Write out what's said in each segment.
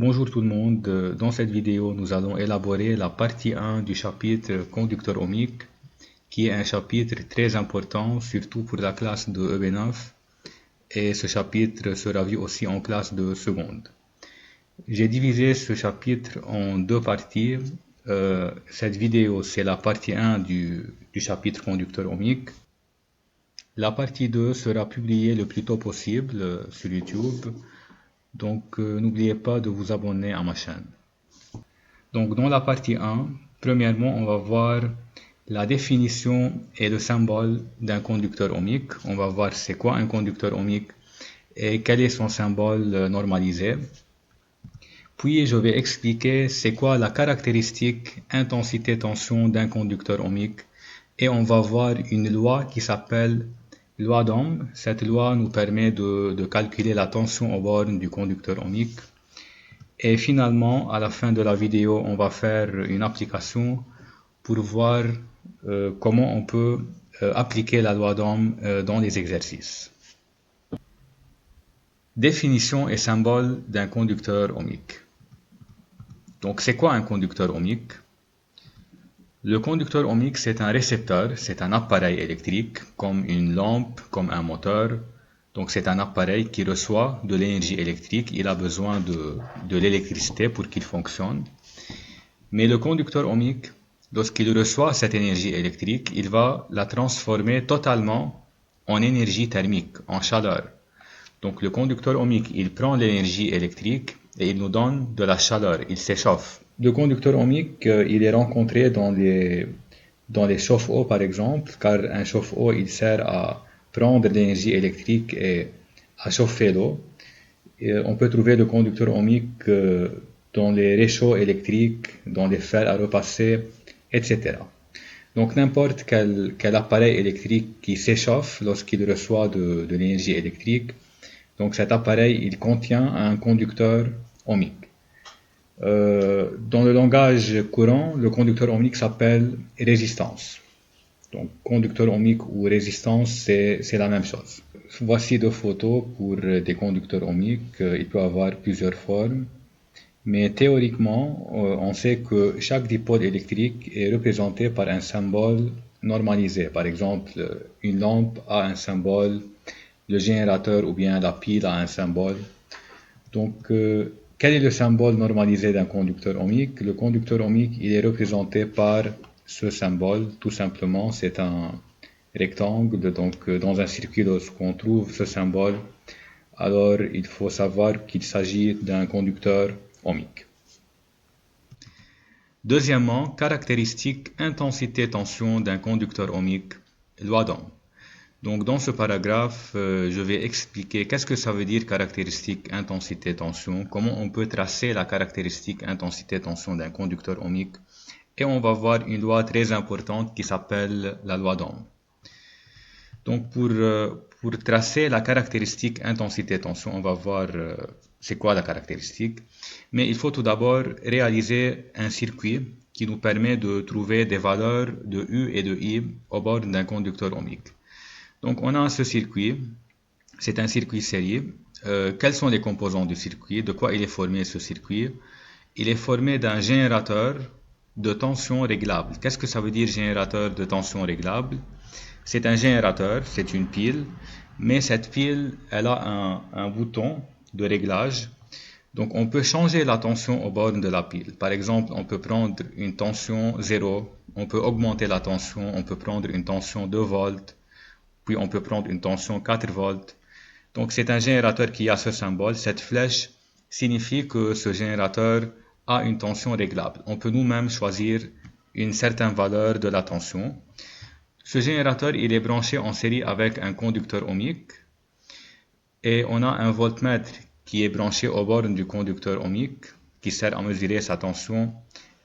Bonjour tout le monde, dans cette vidéo nous allons élaborer la partie 1 du chapitre conducteur ohmique qui est un chapitre très important surtout pour la classe de EB9 et ce chapitre sera vu aussi en classe de seconde. J'ai divisé ce chapitre en deux parties. Cette vidéo c'est la partie 1 du chapitre conducteur ohmique. La partie 2 sera publiée le plus tôt possible sur YouTube. Donc n'oubliez pas de vous abonner à ma chaîne. Donc dans la partie 1, premièrement on va voir la définition et le symbole d'un conducteur ohmique. On va voir c'est quoi un conducteur ohmique et quel est son symbole normalisé. Puis je vais expliquer c'est quoi la caractéristique intensité-tension d'un conducteur ohmique et on va voir une loi qui s'appelle loi d'Ohm. Cette loi nous permet de calculer la tension aux bornes du conducteur ohmique. Et finalement, à la fin de la vidéo, on va faire une application pour voir comment on peut appliquer la loi d'Ohm dans les exercices. Définition et symbole d'un conducteur ohmique. Donc, c'est quoi un conducteur ohmique? Le conducteur ohmique, c'est un récepteur, c'est un appareil électrique, comme une lampe, comme un moteur. Donc c'est un appareil qui reçoit de l'énergie électrique, il a besoin de l'électricité pour qu'il fonctionne. Mais le conducteur ohmique, lorsqu'il reçoit cette énergie électrique, il va la transformer totalement en énergie thermique, en chaleur. Donc le conducteur ohmique, il prend l'énergie électrique et il nous donne de la chaleur, il s'échauffe. Le conducteur ohmique, il est rencontré dans les chauffe-eau par exemple, car un chauffe-eau, il sert à prendre l'énergie électrique et à chauffer l'eau. On peut trouver le conducteur ohmique dans les réchauds électriques, dans les fers à repasser, etc. Donc n'importe quel appareil électrique qui s'échauffe lorsqu'il reçoit de l'énergie électrique, donc cet appareil il contient un conducteur ohmique. Dans le langage courant, le conducteur ohmique s'appelle résistance. Donc conducteur ohmique ou résistance, c'est la même chose. Voici deux photos pour des conducteurs ohmiques. Il peut avoir plusieurs formes. Mais théoriquement, on sait que chaque dipôle électrique est représenté par un symbole normalisé. Par exemple, une lampe a un symbole, le générateur ou bien la pile a un symbole. Donc, quel est le symbole normalisé d'un conducteur ohmique? Le conducteur ohmique, il est représenté par ce symbole, tout simplement, c'est un rectangle. Donc, dans un circuit, lorsqu'on trouve ce symbole, alors il faut savoir qu'il s'agit d'un conducteur ohmique. Deuxièmement, caractéristique intensité-tension d'un conducteur ohmique, loi d'Ohm. Donc dans ce paragraphe, je vais expliquer qu'est-ce que ça veut dire caractéristique intensité-tension, comment on peut tracer la caractéristique intensité-tension d'un conducteur ohmique, et on va voir une loi très importante qui s'appelle la loi d'Ohm. Donc pour tracer la caractéristique intensité-tension, on va voir c'est quoi la caractéristique, mais il faut tout d'abord réaliser un circuit qui nous permet de trouver des valeurs de U et de I au bord d'un conducteur ohmique. Donc on a ce circuit, c'est un circuit série. Quels sont les composants du circuit? De quoi il est formé ce circuit? Il est formé d'un générateur de tension réglable. Qu'est-ce que ça veut dire générateur de tension réglable? C'est un générateur, c'est une pile, mais cette pile, elle a un bouton de réglage. Donc on peut changer la tension aux bornes de la pile. Par exemple, on peut prendre une tension 0, on peut augmenter la tension, on peut prendre une tension 2 volts, puis on peut prendre une tension 4 volts. Donc c'est un générateur qui a ce symbole. Cette flèche signifie que ce générateur a une tension réglable. On peut nous-mêmes choisir une certaine valeur de la tension. Ce générateur il est branché en série avec un conducteur ohmique et on a un voltmètre qui est branché aux bornes du conducteur ohmique qui sert à mesurer sa tension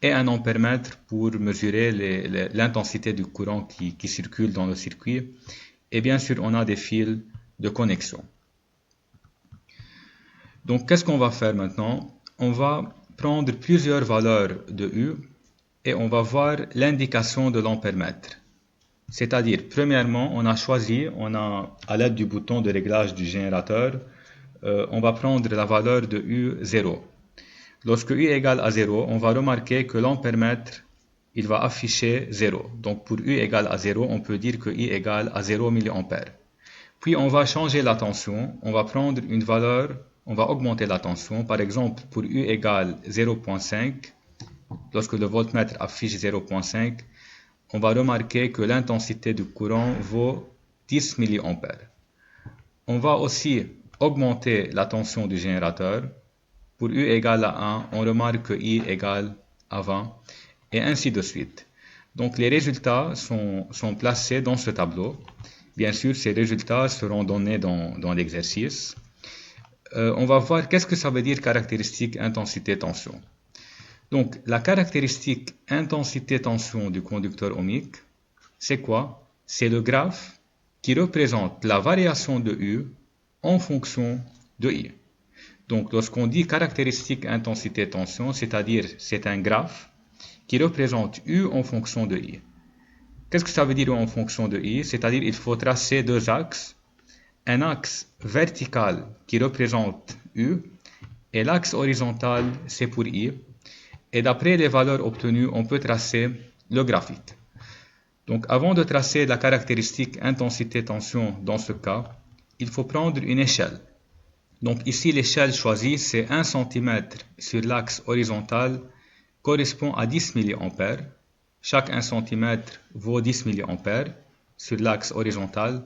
et un ampèremètre pour mesurer l'intensité du courant qui circule dans le circuit. Et bien sûr, on a des fils de connexion. Donc, qu'est-ce qu'on va faire maintenant? On va prendre plusieurs valeurs de U et on va voir l'indication de l'ampèremètre. C'est-à-dire, premièrement, on a à l'aide du bouton de réglage du générateur, on va prendre la valeur de U0. Lorsque U égale à 0, on va remarquer que l'ampèremètre, il va afficher 0. Donc pour U égale à 0, on peut dire que I égale à 0 mA. Puis on va changer la tension, on va prendre une valeur, on va augmenter la tension. Par exemple, pour U égale 0.5, lorsque le voltmètre affiche 0.5, on va remarquer que l'intensité du courant vaut 10 mA. On va aussi augmenter la tension du générateur. Pour U égale à 1, on remarque que I égale à 20, et ainsi de suite. Donc les résultats sont placés dans ce tableau. Bien sûr, ces résultats seront donnés dans l'exercice. On va voir qu'est-ce que ça veut dire caractéristique intensité-tension. Donc la caractéristique intensité-tension du conducteur ohmique, c'est quoi? C'est le graphe qui représente la variation de U en fonction de I. Donc lorsqu'on dit caractéristique intensité-tension, c'est-à-dire c'est un graphe qui représente U en fonction de I. Qu'est-ce que ça veut dire U en fonction de I? C'est-à-dire il faut tracer deux axes. Un axe vertical qui représente U et l'axe horizontal c'est pour I. Et d'après les valeurs obtenues, on peut tracer le graphique. Donc avant de tracer la caractéristique intensité-tension dans ce cas, il faut prendre une échelle. Donc ici l'échelle choisie c'est 1 cm sur l'axe horizontal correspond à 10 mA. Chaque 1 cm vaut 10 mA sur l'axe horizontal.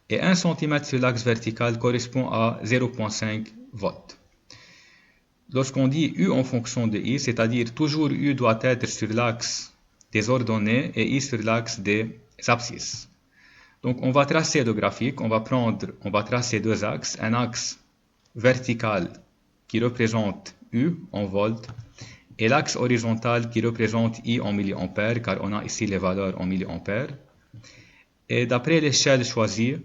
Et 1 cm sur l'axe vertical correspond à 0.5 volts. Lorsqu'on dit U en fonction de I, c'est-à-dire toujours U doit être sur l'axe des ordonnées et I sur l'axe des abscisses. Donc on va tracer le graphique, on va tracer deux axes, un axe vertical qui représente U en volts et l'axe horizontal qui représente I en milliampères, car on a ici les valeurs en milliampères. Et d'après l'échelle choisie,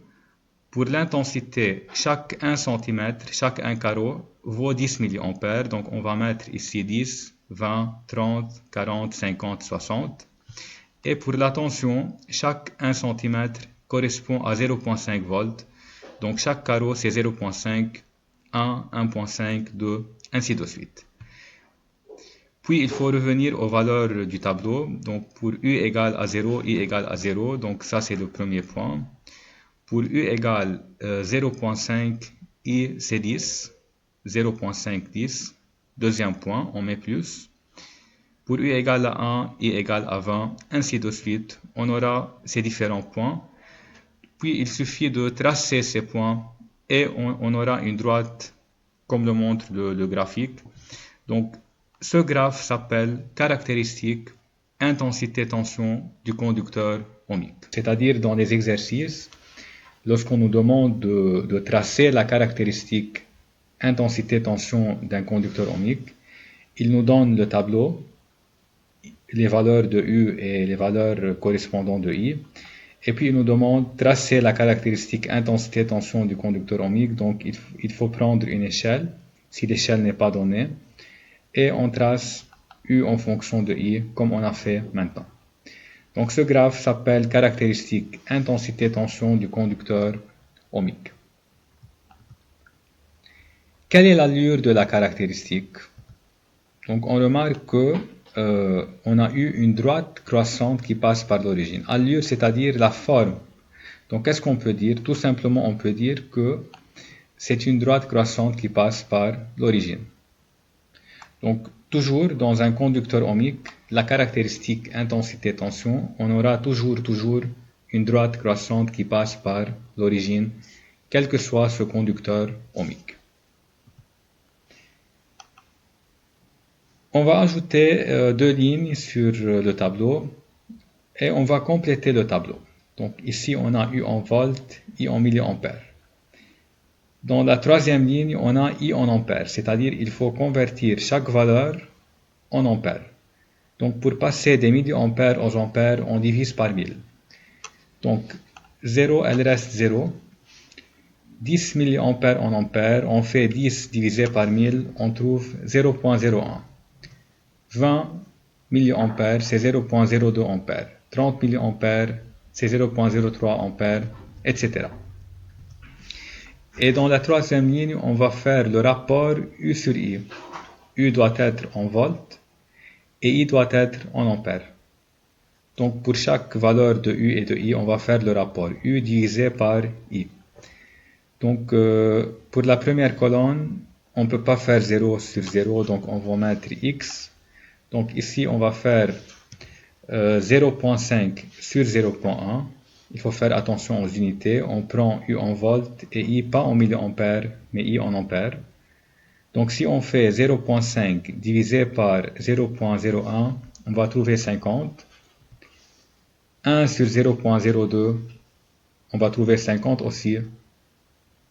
pour l'intensité, chaque 1 cm, chaque 1 carreau vaut 10 mA. Donc on va mettre ici 10, 20, 30, 40, 50, 60. Et pour la tension, chaque 1 cm correspond à 0.5 volts. Donc chaque carreau c'est 0.5, 1, 1.5, 2, ainsi de suite. Puis il faut revenir aux valeurs du tableau. Donc pour U égale à 0, I égale à 0. Donc ça c'est le premier point. Pour U égale 0.5, I c'est 10. 0.5, 10. Deuxième point, on met plus. Pour U égale à 1, I égale à 20, ainsi de suite. On aura ces différents points. Puis il suffit de tracer ces points et on aura une droite comme le montre le graphique. Donc ce graphe s'appelle caractéristique intensité-tension du conducteur ohmique. C'est-à-dire dans les exercices, lorsqu'on nous demande de tracer la caractéristique intensité-tension d'un conducteur ohmique, il nous donne le tableau, les valeurs de U et les valeurs correspondantes de I, et puis il nous demande de tracer la caractéristique intensité-tension du conducteur ohmique. Donc il faut prendre une échelle, si l'échelle n'est pas donnée, et on trace U en fonction de I, comme on a fait maintenant. Donc ce graphe s'appelle caractéristique intensité-tension du conducteur ohmique. Quelle est l'allure de la caractéristique? Donc on remarque que on a eu une droite croissante qui passe par l'origine. Allure, c'est-à-dire la forme. Donc qu'est-ce qu'on peut dire? Tout simplement, on peut dire que c'est une droite croissante qui passe par l'origine. Donc toujours dans un conducteur ohmique, la caractéristique intensité-tension, on aura toujours une droite croissante qui passe par l'origine, quel que soit ce conducteur ohmique. On va ajouter deux lignes sur le tableau et on va compléter le tableau. Donc ici on a U en volts, I en milliampères. Dans la troisième ligne, on a I en ampères, c'est-à-dire il faut convertir chaque valeur en ampères. Donc pour passer des milliampères aux ampères, on divise par 1000. Donc 0, elle reste 0. 10 milliampères en ampères, on fait 10 divisé par 1000, on trouve 0.01. 20 milliampères, c'est 0.02 ampères. 30 milliampères, c'est 0.03 ampères, etc. Et dans la troisième ligne, on va faire le rapport U sur I. U doit être en volts et I doit être en ampères. Donc pour chaque valeur de U et de I, on va faire le rapport U divisé par I. Donc pour la première colonne, on ne peut pas faire 0 sur 0, donc on va mettre X. Donc ici, on va faire 0.5 sur 0.1. Il faut faire attention aux unités. On prend U en volts et I pas en milliampères, mais I en ampères. Donc si on fait 0.5 divisé par 0.01, on va trouver 50. 1 sur 0.02, on va trouver 50 aussi.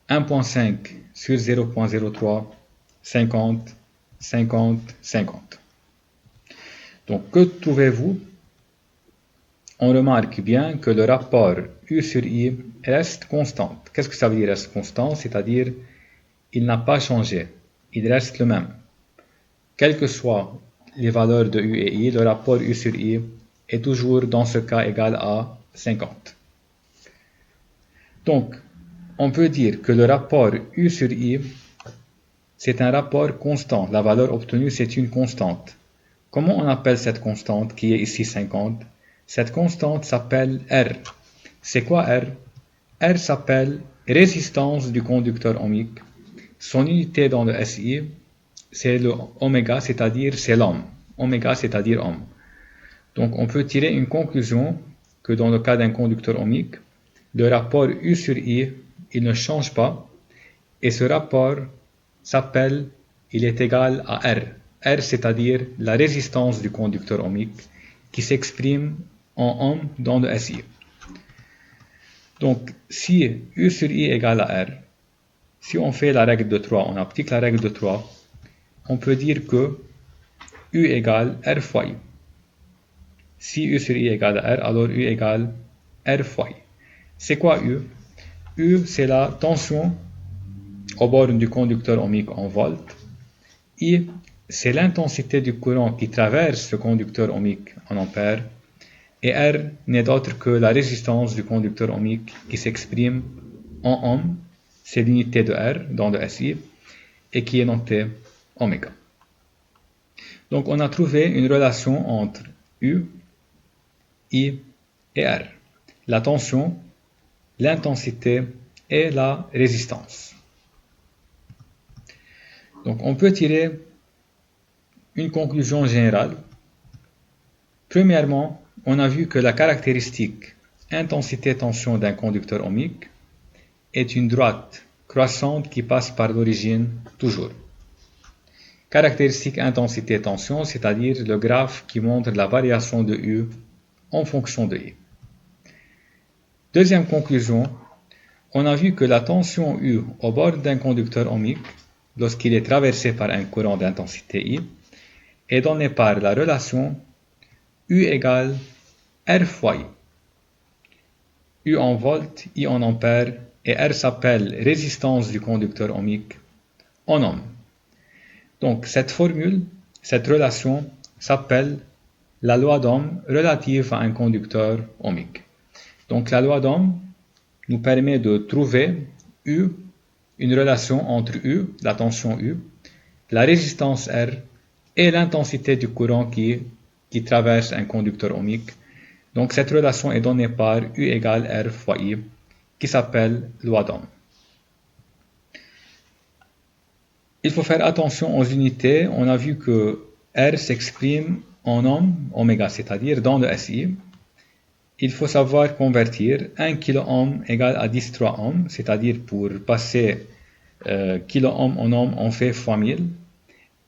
1.5 sur 0.03, 50, 50, 50. Donc que trouvez-vous? On remarque bien que le rapport U sur I reste constant. Qu'est-ce que ça veut dire reste constant? C'est-à-dire il n'a pas changé, il reste le même. Quelles que soient les valeurs de U et I, le rapport U sur I est toujours dans ce cas égal à 50. Donc, on peut dire que le rapport U sur I, c'est un rapport constant. La valeur obtenue, c'est une constante. Comment on appelle cette constante qui est ici 50? Cette constante s'appelle R. C'est quoi R? R s'appelle résistance du conducteur ohmique. Son unité dans le SI, c'est le oméga, c'est-à-dire c'est l'ohm. Oméga, c'est-à-dire ohm. Donc on peut tirer une conclusion que dans le cas d'un conducteur ohmique, le rapport U sur I, il ne change pas. Et ce rapport s'appelle, il est égal à R. R, c'est-à-dire la résistance du conducteur ohmique qui s'exprime en ohm dans le SI. Donc, si U sur I égale à R, si on fait la règle de 3, on applique la règle de 3, on peut dire que U égale R fois I. Si U sur I égale à R, alors U égale R fois I. C'est quoi U? U, c'est la tension aux bornes du conducteur ohmique en volts. I, c'est l'intensité du courant qui traverse le conducteur ohmique en ampères. Et R n'est d'autre que la résistance du conducteur ohmique qui s'exprime en ohm, c'est l'unité de R dans le SI, et qui est notée oméga. Donc on a trouvé une relation entre U, I et R. La tension, l'intensité et la résistance. Donc on peut tirer une conclusion générale. Premièrement, on a vu que la caractéristique intensité-tension d'un conducteur ohmique est une droite croissante qui passe par l'origine toujours. Caractéristique intensité-tension, c'est-à-dire le graphe qui montre la variation de U en fonction de I. Deuxième conclusion, on a vu que la tension U au bord d'un conducteur ohmique, lorsqu'il est traversé par un courant d'intensité I, est donnée par la relation U égale R fois I. U en volts, I en ampères, et R s'appelle résistance du conducteur ohmique en ohm. Donc cette formule, cette relation s'appelle la loi d'Ohm relative à un conducteur ohmique. Donc la loi d'Ohm nous permet de trouver U, une relation entre U, la tension U, la résistance R et l'intensité du courant qui traverse un conducteur ohmique. Donc cette relation est donnée par U égale R fois I, qui s'appelle loi d'Ohm. Il faut faire attention aux unités. On a vu que R s'exprime en ohm, oméga, c'est-à-dire dans le SI. Il faut savoir convertir 1 kOhm égale à 10^3 ohm, c'est-à-dire pour passer kiloohm en ohm, on fait fois 1000.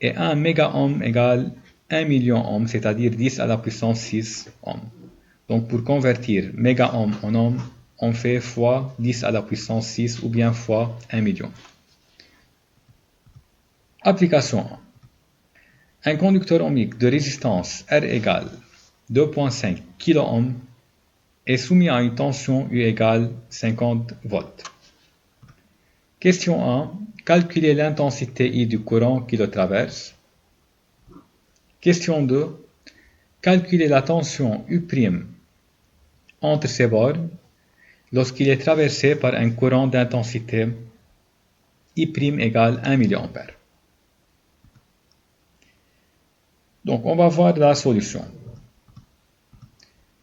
Et 1 mégaohm égale 1 million ohm, c'est-à-dire 10 à la puissance 6 ohm. Donc pour convertir mégaohm en ohm, on fait fois 10 à la puissance 6 ou bien fois 1 million. Application 1. Un conducteur ohmique de résistance R égale 2.5 kOhm est soumis à une tension U égale 50 volts. Question 1. Calculez l'intensité I du courant qui le traverse. Question 2. Calculez la tension U' entre ces bornes lorsqu'il est traversé par un courant d'intensité I' égale 1 mA. Donc, on va voir la solution.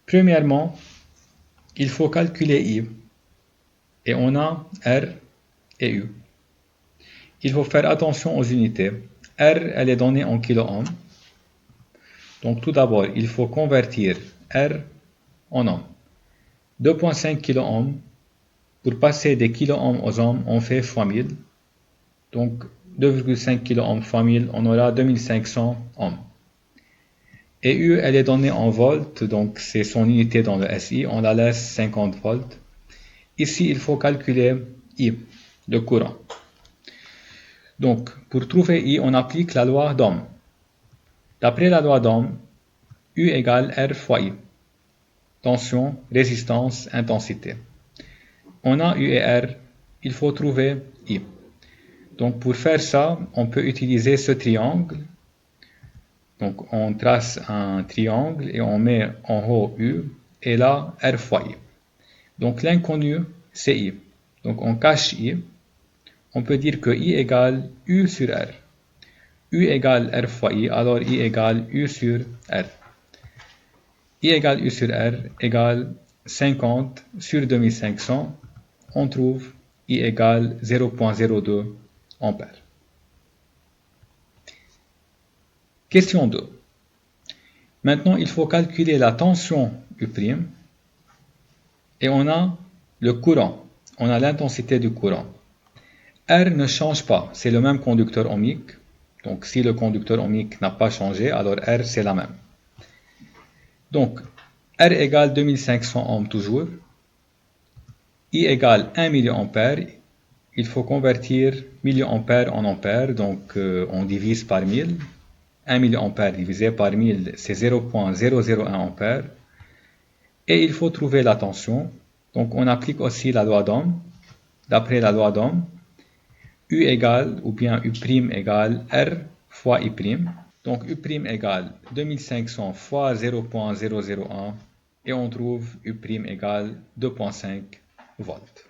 Premièrement, il faut calculer I. Et on a R et U. Il faut faire attention aux unités. R, elle est donnée en kilo-ohms. Donc, tout d'abord, il faut convertir R en ohms. 2,5 kilo-ohms. Pour passer des kilo-ohms aux ohms, on fait fois 1000. Donc, 2,5 kilo-ohms fois 1000, on aura 2500 ohms. Et U, elle est donnée en volts, donc c'est son unité dans le SI, on la laisse 50 volts. Ici, il faut calculer I, le courant. Donc, pour trouver I, on applique la loi d'Ohm. D'après la loi d'Ohm, U égale R fois I. Tension, résistance, intensité. On a U et R, il faut trouver I. Donc, pour faire ça, on peut utiliser ce triangle. Donc, on trace un triangle et on met en haut U et là R fois I. Donc, l'inconnu, c'est I. Donc, on cache I. On peut dire que I égale U sur R. U égale R fois I, alors I égale U sur R. I égale U sur R égale 50 sur 2500. On trouve I égale 0,02 ampères. Question 2. Maintenant, il faut calculer la tension U'. Et on a le courant. On a l'intensité du courant. R ne change pas, c'est le même conducteur ohmique. Donc si le conducteur ohmique n'a pas changé, alors R c'est la même. Donc R égale 2500 ohms toujours. I égale 1 mA. Il faut convertir milliampères en ampères, donc on divise par 1000. 1 mA divisé par 1000, c'est 0,001 ampères. Et il faut trouver la tension. Donc on applique aussi la loi d'Ohm. D'après la loi d'Ohm, U égale, ou bien U' égale R fois I'. Donc U' égale 2500 fois 0,001 et on trouve U' égale 2,5 volts.